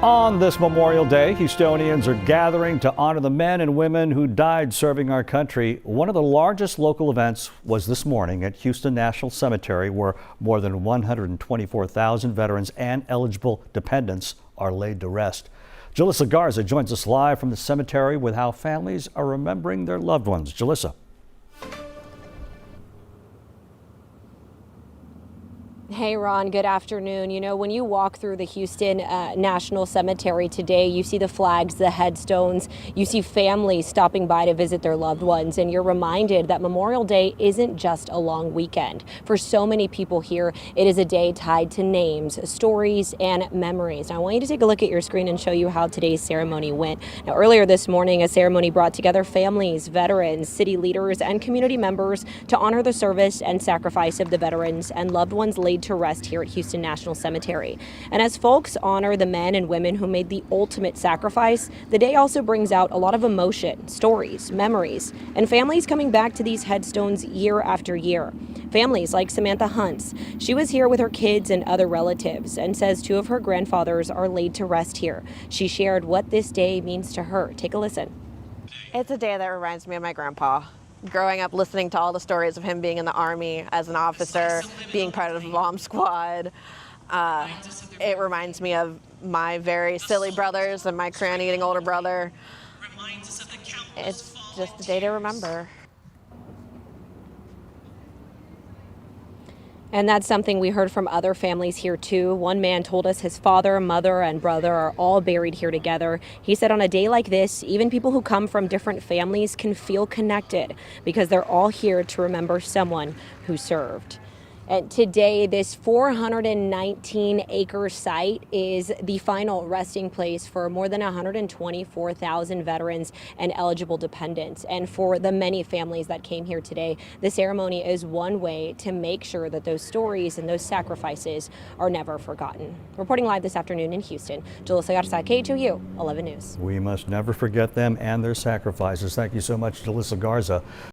On this Memorial Day, Houstonians are gathering to honor the men and women who died serving our country. One of the largest local events was this morning at Houston National Cemetery, where more than 124,000 veterans and eligible dependents are laid to rest. Jalissa Garza joins us live from the cemetery with how families are remembering their loved ones. Jalissa. Hey, Ron, good afternoon. You know, when you walk through the Houston National Cemetery today, you see the flags, the headstones, you see families stopping by to visit their loved ones, and you're reminded that Memorial Day isn't just a long weekend. For so many people here, it is a day tied to names, stories, and memories. Now, I want you to take a look at your screen and show you how today's ceremony went. Now, earlier this morning, a ceremony brought together families, veterans, city leaders, and community members to honor the service and sacrifice of the veterans and loved ones laid to rest here at Houston National Cemetery. And as folks honor the men and women who made the ultimate sacrifice, the day also brings out a lot of emotion, stories, memories, and families coming back to these headstones year after year. Families like Samantha Hunts. She was here with her kids and other relatives and says two of her grandfathers are laid to rest here. She shared what this day means to her. Take a listen. It's a day that reminds me of my grandpa. Growing up listening to all the stories of him being in the Army as an officer, being part of the bomb squad, it reminds me of my very silly brothers and my crayon-eating older brother. It's just a day to remember. And that's something we heard from other families here too. One man told us his father, mother, and brother are all buried here together. He said on a day like this, even people who come from different families can feel connected because they're all here to remember someone who served. And today, this 419-acre site is the final resting place for more than 124,000 veterans and eligible dependents. And for the many families that came here today, the ceremony is one way to make sure that those stories and those sacrifices are never forgotten. Reporting live this afternoon in Houston, Jalissa Garza, KHOU 11 News. We must never forget them and their sacrifices. Thank you so much, Jalissa Garza.